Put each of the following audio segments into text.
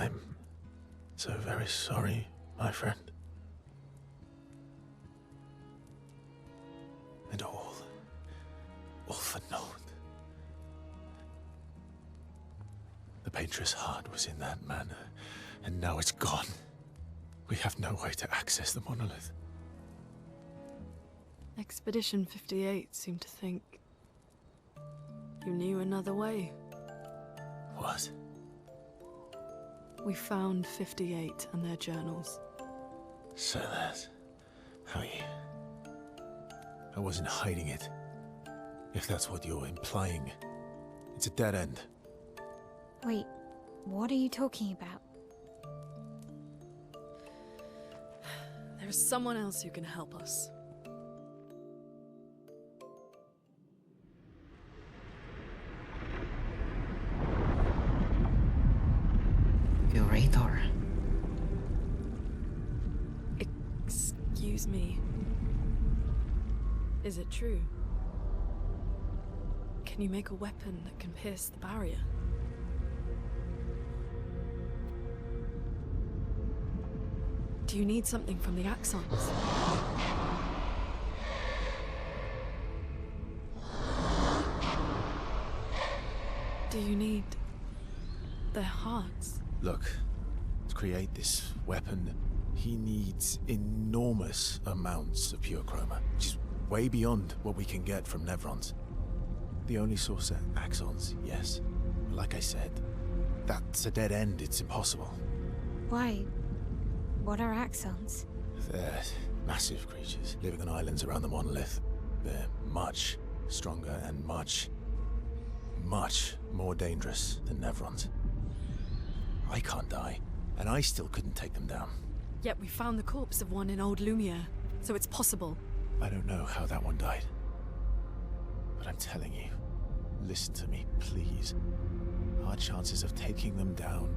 I'm so very sorry, my friend. And all for naught. The Painter's heart was in that manor, and now it's gone. We have no way to access the monolith. Expedition 58 seemed to think you knew another way. What? We found 58 and their journals. So that's how you... I wasn't hiding it. If that's what you're implying. It's a dead end. Wait, what are you talking about? There's someone else who can help us. Curator. Excuse me. Is it true? Can you make a weapon that can pierce the barrier? Do you need something from the Axons? Do you need their hearts? Look, to create this weapon, he needs enormous amounts of pure chroma, which is way beyond what we can get from Nevrons. The only source are Axons, yes. But like I said, that's a dead end. It's impossible. Why? What are Axons? They're massive creatures living on islands around the monolith. They're much stronger and much more dangerous than Nevrons. I can't die, and I still couldn't take them down. Yet we found the corpse of one in Old Lumiere, so it's possible. I don't know how that one died. But I'm telling you, listen to me, please. Our chances of taking them down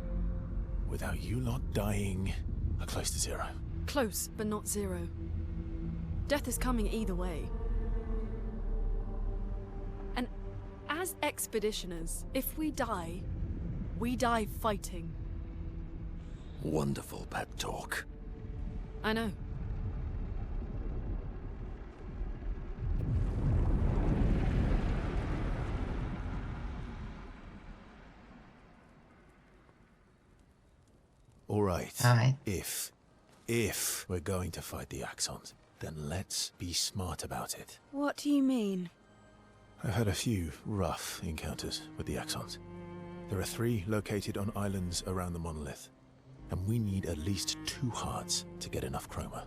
without you lot dying are close to zero. Close, but not zero. Death is coming either way. And as expeditioners, if we die fighting. Wonderful pep talk. I know. All right. Alright. If we're going to fight the Axons, then let's be smart about it. What do you mean? I've had a few rough encounters with the Axons. There are 3 located on islands around the monolith, and we need at least 2 hearts to get enough chroma.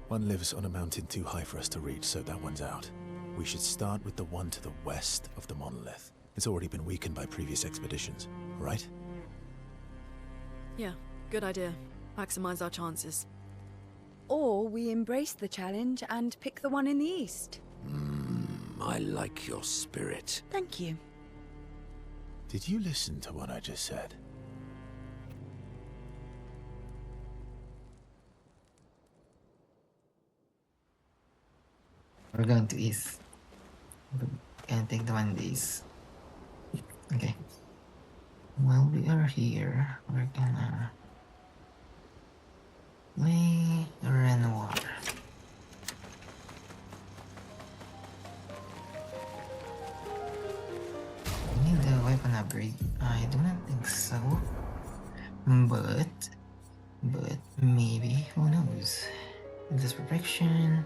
One lives on a mountain too high for us to reach, so that one's out. We should start with the one to the west of the monolith. It's already been weakened by previous expeditions, right? Yeah, good idea. Maximize our chances. Or we embrace the challenge and pick the one in the east. I like your spirit. Thank you. Did you listen to what I just said? We're going to east. We're gonna take the one east. Okay. While we are here, we're gonna play Renoir. We need a weapon upgrade. I do not think so. But maybe, who knows? This protection.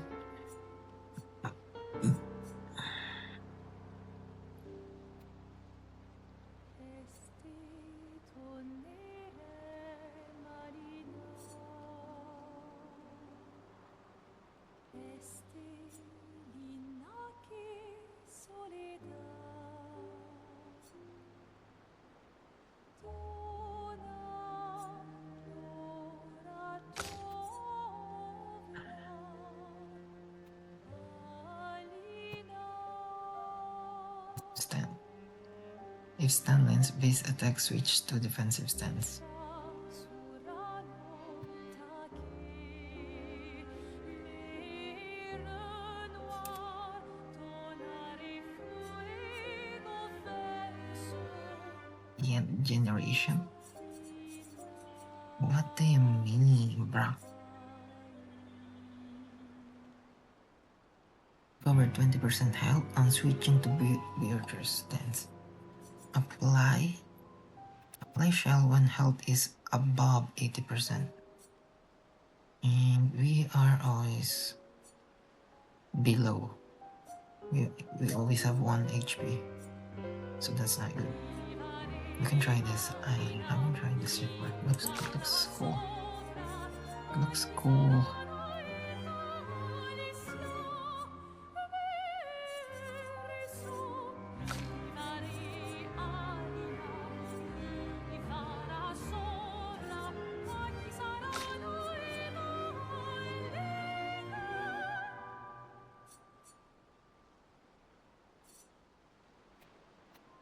Stand. If stun lands, base attack switch to defensive stance. And generation. What do you mean, bro? Cover 20% health on switching to Beatrice stance. Apply shell when health is above 80%. And we are always below. We always have 1 HP. So that's not good. You can try this. I haven't tried this before. Looks cool. Looks cool.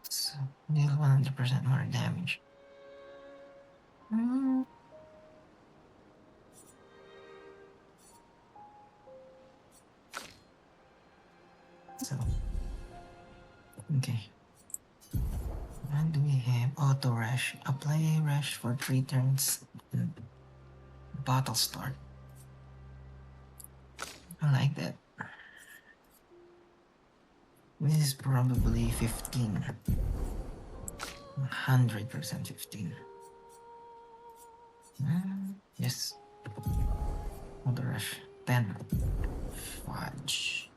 So deal 100% more damage. So okay. And we have auto rush. Apply rush for 3 turns. Battle start. I like that. This is probably 15. 100% 15. Yes. Auto rush. 10. Fudge.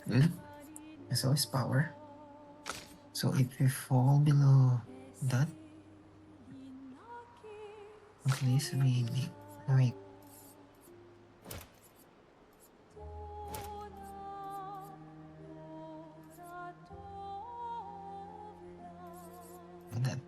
Good. That's always power. So if we fall below that, at least we like that.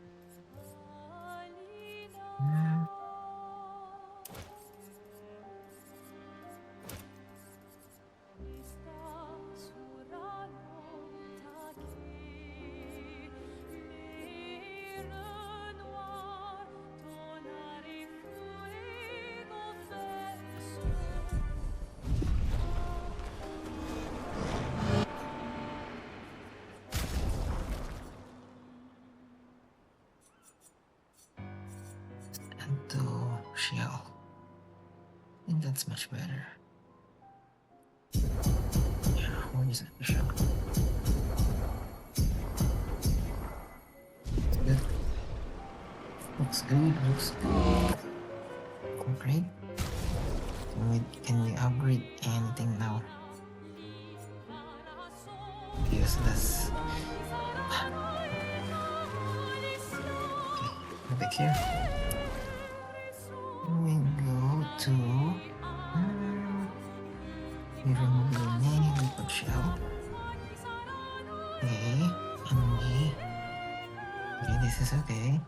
And to shell. I think that's much better. Yeah, what is it? Shell. Good. Looks good, looks good. Upgrade. Can we upgrade anything now? Useless. Okay, back here. We go to we remove the remaining liquid shell. Okay, and okay, this is okay.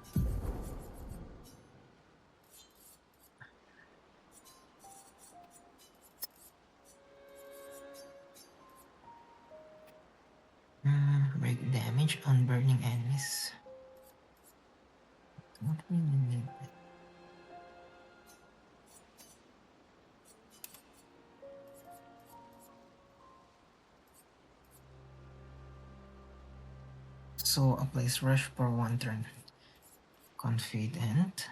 Break damage on burning enemies. Don't really need that. So applies rush for 1 turn. Confident.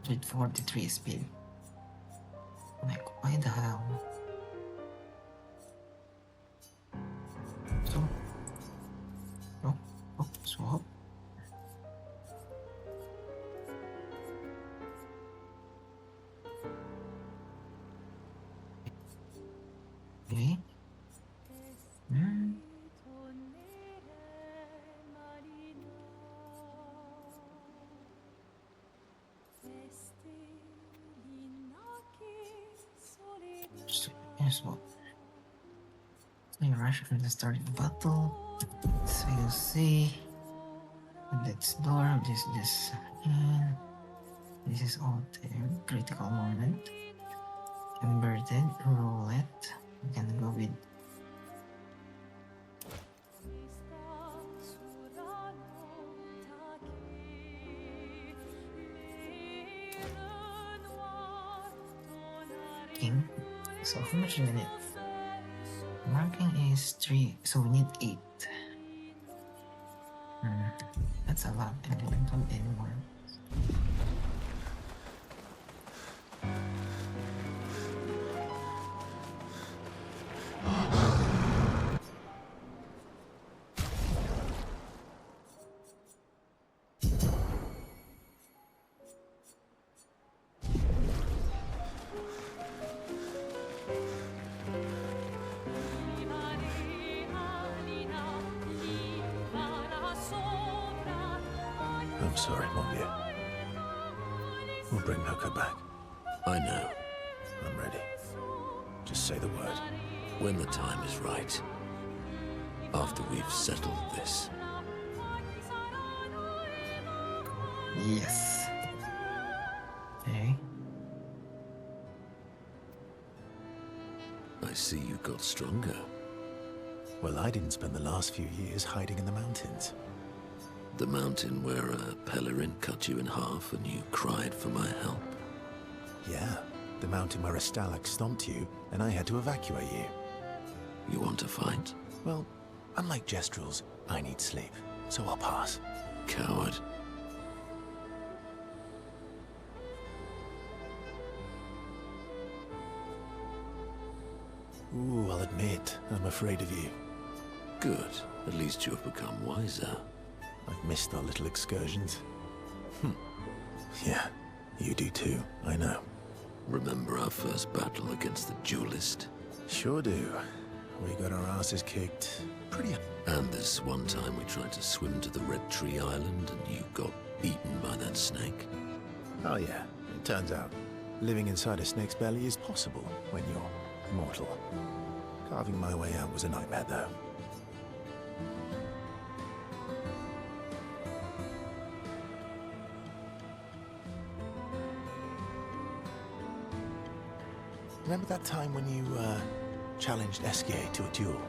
With 43 speed. Like, why the hell? So, swap. Okay. Here's what. So you rush from the start of the battle. So you see. That's door. This. And this is all the critical moment. Inverted roulette. You can go with. King. So how much do we need? Marking is 3, so we need 8. That's a lot. I don't have any more. I'm sorry, Mongier. We'll bring Noko back. I know. I'm ready. Just say the word. When the time is right. After we've settled this. Yes. Okay. I see you got stronger. Well, I didn't spend the last few years hiding in the mountains. The mountain where a Pellerin cut you in half and you cried for my help. Yeah, the mountain where a Stalak stomped you and I had to evacuate you. You want to fight? Well, unlike Jestrels, I need sleep, so I'll pass. Coward. Ooh, I'll admit, I'm afraid of you. Good. At least you have become wiser. I've missed our little excursions. Yeah, you do too, I know. Remember our first battle against the duelist? Sure do. We got our asses kicked pretty... And this one time we tried to swim to the Red Tree Island and you got eaten by that snake? Oh yeah, it turns out living inside a snake's belly is possible when you're mortal. Carving my way out was a nightmare though. Remember that time when you, challenged Eskier to a duel?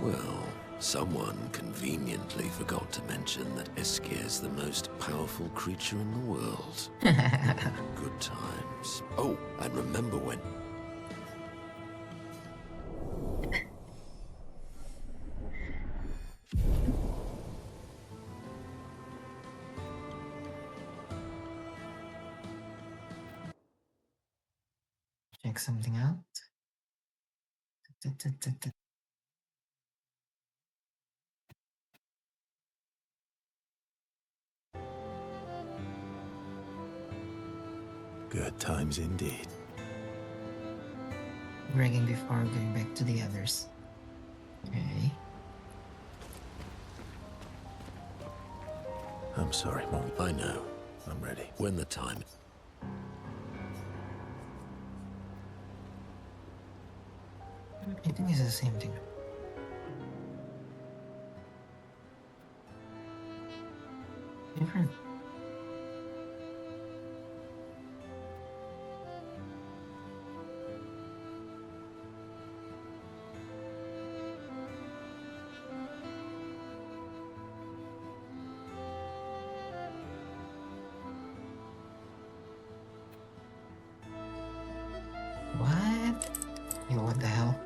Well, someone conveniently forgot to mention that Eskier is the most powerful creature in the world. Good times. Oh, and remember when... Check something out. Good times indeed. Bragging before going back to the others. Okay. I'm sorry, Mom. I know. I'm ready. When the time... I think it's the same thing. Different. What? Yo, what the hell?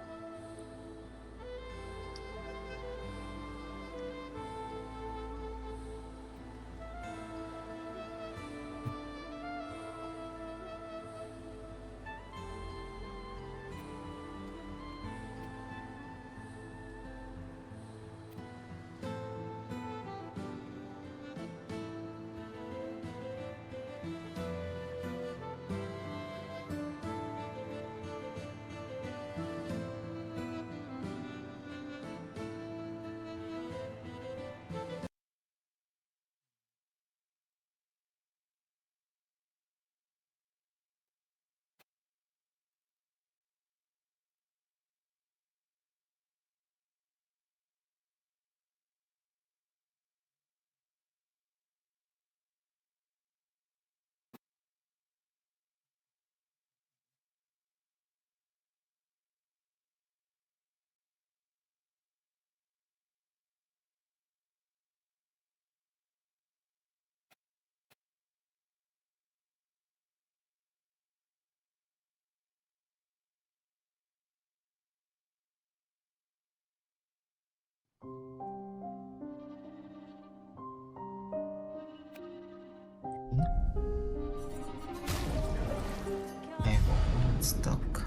stock.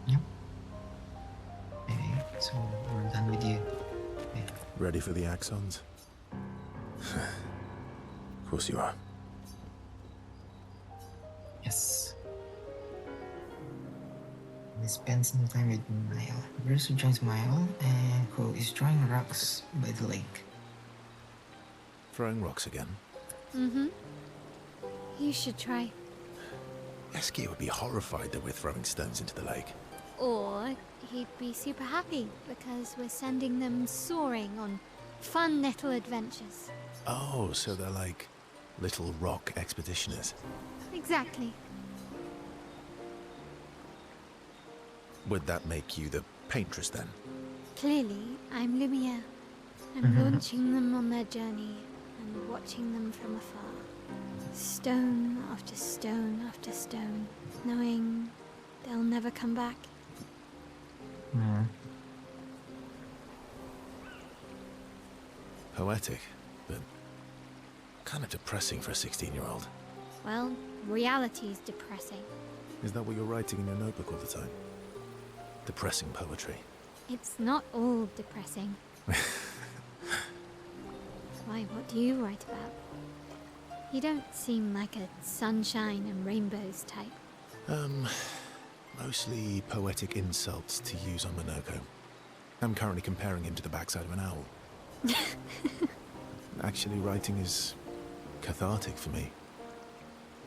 Yep. Okay, so we're done with you. Okay. Ready for the axons? Of course you are. Yes. We spend some time with Mile. Bruce joins Mile and who is throwing rocks by the lake. Throwing rocks again? Mm-hmm. You should try. Eskier would be horrified that we're throwing stones into the lake. Or he'd be super happy because we're sending them soaring on fun little adventures. Oh, so they're like little rock expeditioners. Exactly. Would that make you the paintress then? Clearly, I'm Lumiere. I'm launching them on their journey and watching them from afar. Stone after stone after stone, knowing they'll never come back. Hmm. Poetic, but kind of depressing for a 16-year-old. Well, reality's depressing. Is that what you're writing in your notebook all the time? Depressing poetry. It's not all depressing. Why, what do you write about? You don't seem like a sunshine and rainbows type. Mostly poetic insults to use on Monoko. I'm currently comparing him to the backside of an owl. Actually, writing is cathartic for me.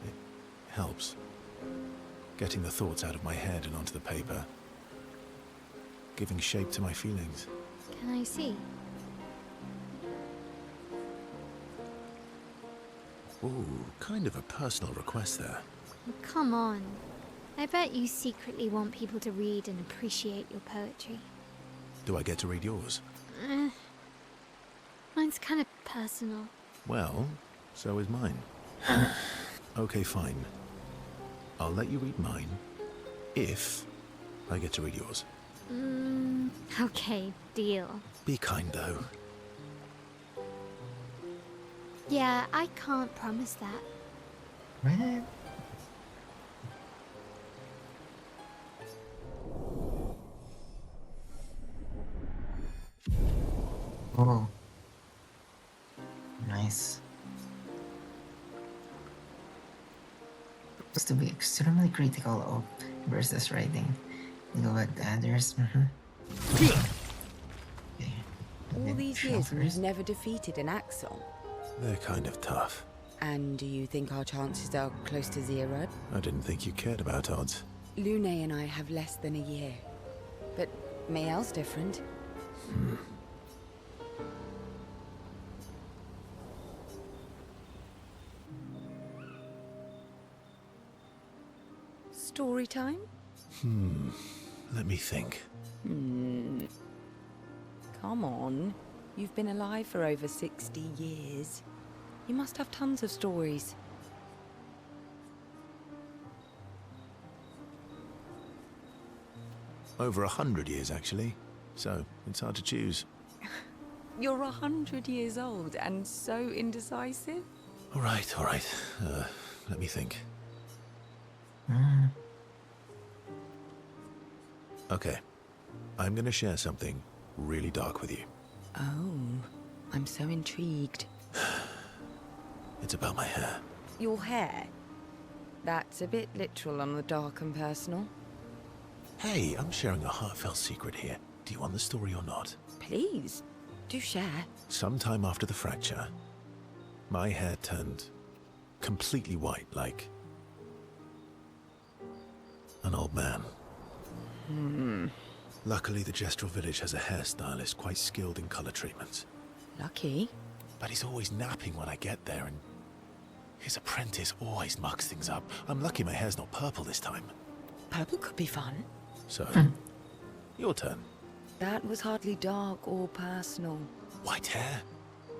It helps. Getting the thoughts out of my head and onto the paper. Giving shape to my feelings. Can I see? Ooh, kind of a personal request there. Oh, come on. I bet you secretly want people to read and appreciate your poetry. Do I get to read yours? Mine's kind of personal. Well, so is mine. Okay, fine. I'll let you read mine if I get to read yours. Okay, deal. Be kind, though. Yeah, I can't promise that. What? Oh. Nice. Supposed to be extremely critical of versus writing. You know what the others? Okay. All these years we've never defeated an Axon. They're kind of tough. And do you think our chances are close to zero? I didn't think you cared about odds. Lune and I have less than a year. But Mayel's different. Story time? Let me think. Come on. You've been alive for over 60 years. You must have tons of stories. Over 100 years, actually. So, it's hard to choose. You're 100 years old and so indecisive? All right. Let me think. Okay. I'm gonna share something really dark with you. Oh, I'm so intrigued. It's about my hair. Your hair? That's a bit literal on the dark and personal. Hey, I'm sharing a heartfelt secret here. Do you want the story or not? Please, do share. Sometime after the fracture, my hair turned completely white, like an old man. Luckily, the Gestural village has a hairstylist quite skilled in color treatments. Lucky. But he's always napping when I get there, and his apprentice always mucks things up. I'm lucky my hair's not purple this time. Purple could be fun. So, your turn. That was hardly dark or personal. White hair?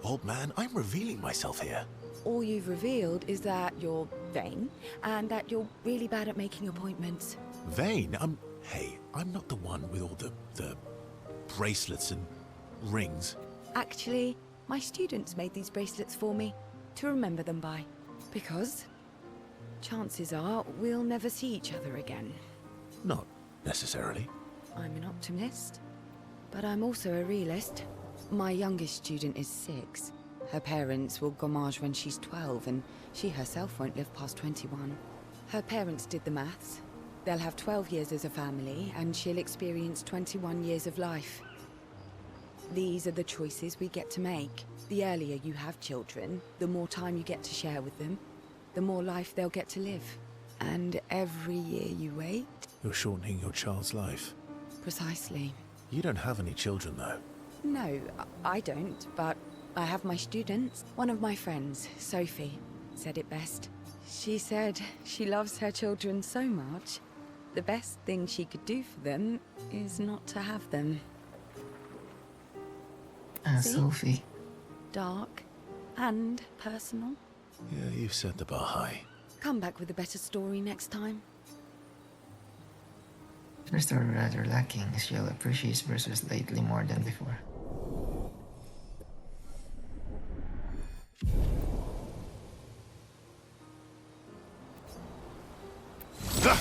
Old man, I'm revealing myself here. All you've revealed is that you're vain, and that you're really bad at making appointments. Vain? Hey, I'm not the one with all the bracelets and rings. Actually, My students made these bracelets for me to remember them by. Because chances are we'll never see each other again. Not necessarily. I'm an optimist, but I'm also a realist. My youngest student is 6. Her parents will gommage when she's 12, and she herself won't live past 21. Her parents did the maths. They'll have 12 years as a family, and she'll experience 21 years of life. These are the choices we get to make. The earlier you have children, the more time you get to share with them, the more life they'll get to live. And every year you wait... You're shortening your child's life. Precisely. You don't have any children, though. No, I don't, but I have my students. One of my friends, Sophie, said it best. She said she loves her children so much, the best thing she could do for them is not to have them. See? Sophie. Dark and personal. Yeah, you've set the bar high. Come back with a better story next time. First story rather lacking, She'll appreciates versus lately more than before. Okay.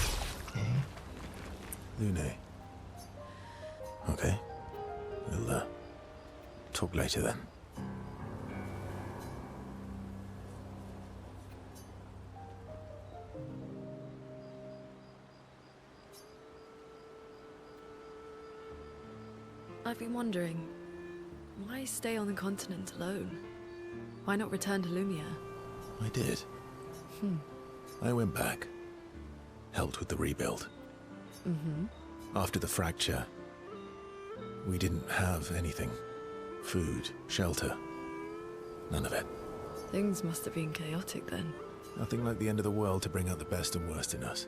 Lune. Okay. We'll, talk later then. I've been wondering, why stay on the continent alone? Why not return to Lumia? I did. I went back. Helped with the rebuild. After the fracture, we didn't have anything. Food, shelter, none of it. Things must have been chaotic then. Nothing like the end of the world to bring out the best and worst in us.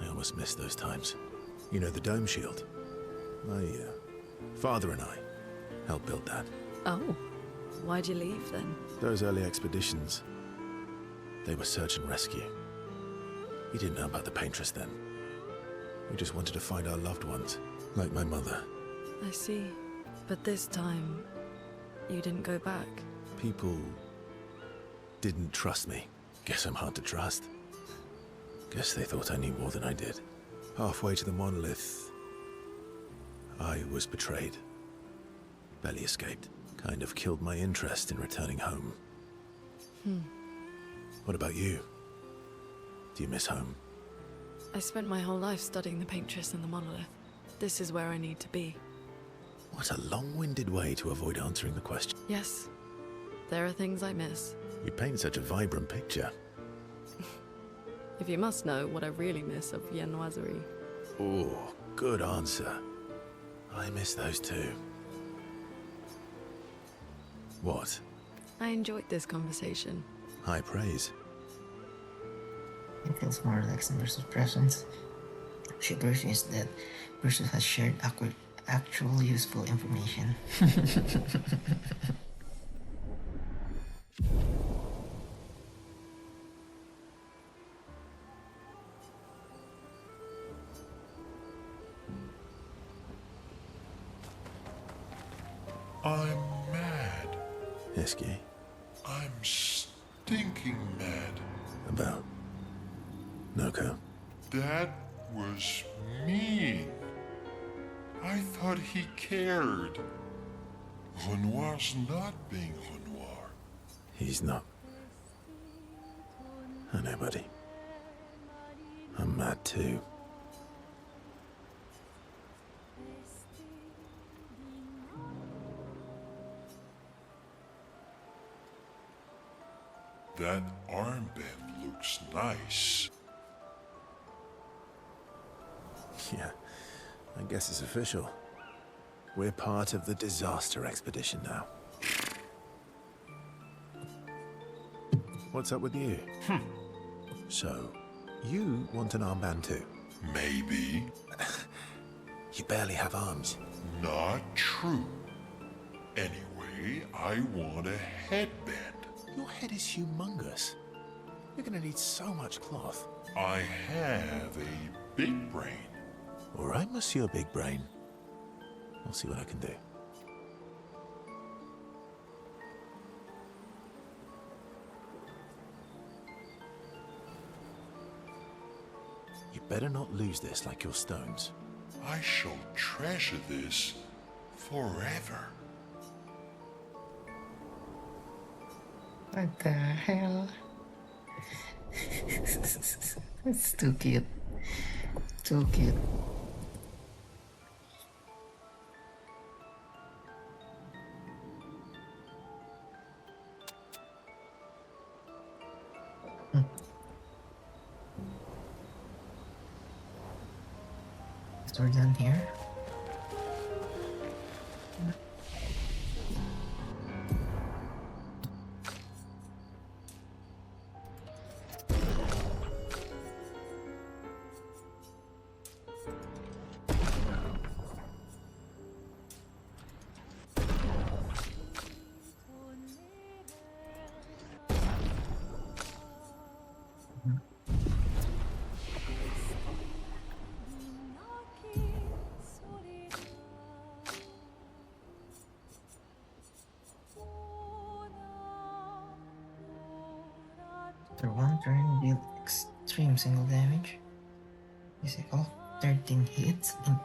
I almost missed those times. You know, the dome shield? My father and I helped build that. Oh, why'd you leave then? Those early expeditions, they were search and rescue. We didn't know about the Paintress then. We just wanted to find our loved ones, like my mother. I see. But this time, you didn't go back. People didn't trust me. Guess I'm hard to trust. Guess they thought I knew more than I did. Halfway to the monolith, I was betrayed. Barely escaped. Kind of killed my interest in returning home. What about you? Do you miss home? I spent my whole life studying the Paintress and the monolith. This is where I need to be. What a long-winded way to avoid answering the question. Yes, there are things I miss. You paint such a vibrant picture. If you must know what I really miss of viennoiserie. Oh, good answer. I miss those too. What? I enjoyed this conversation. High praise. It feels more relaxed versus presence. She appreciates that versus has shared actual useful information. I'm mad. Esky, I'm stinking mad. about Noko. That was mean. I thought he cared. Renoir's not being Renoir. He's not. I know, buddy. I'm mad too. That armband looks nice. Yeah, I guess it's official. We're part of the disaster expedition now. What's up with you? So, you want an armband too? Maybe. You barely have arms. Not true. Anyway, I want a headband. Your head is humongous. You're gonna need so much cloth. I have a big brain. All right, Monsieur Big Brain. I'll see what I can do. better not lose this like your stones. I shall treasure this forever. What the hell? It's too cute. Too cute. So we're done here. After one turn, deal extreme single damage. Physical, 13 hits and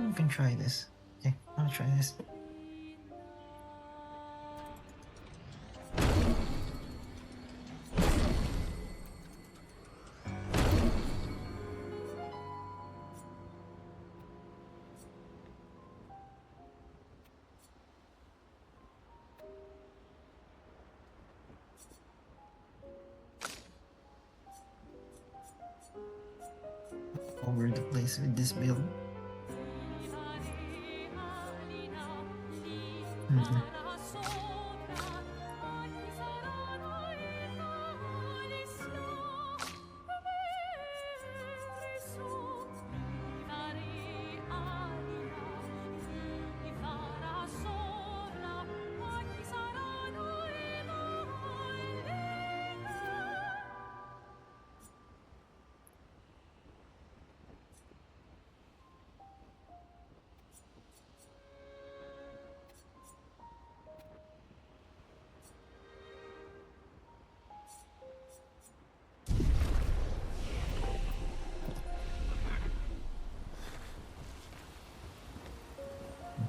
we can try this. Okay, I'll try this. Over the place with this build.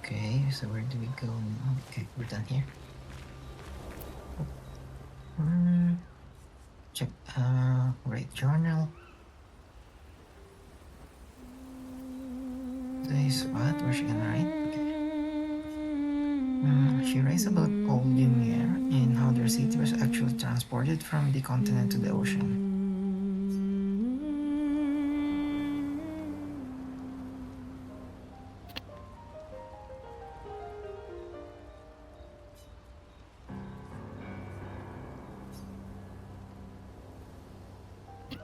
Okay, so where do we go now? Okay, we're done here. Check, write journal. Today's what? Where's she gonna write? Okay. She writes about old Lumiere and how their city was actually transported from the continent to the ocean.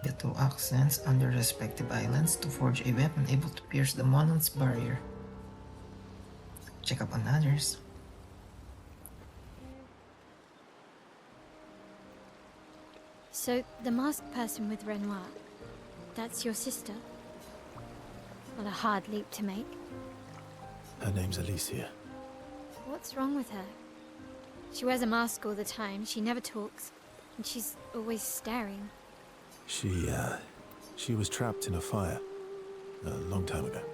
The two accents on their respective islands to forge a weapon able to pierce the monolith's barrier. Check up on others. So, the masked person with Renoir, that's your sister? What a hard leap to make. Her name's Alicia. What's wrong with her? She wears a mask all the time, she never talks, and she's always staring. She was trapped in a fire a long time ago.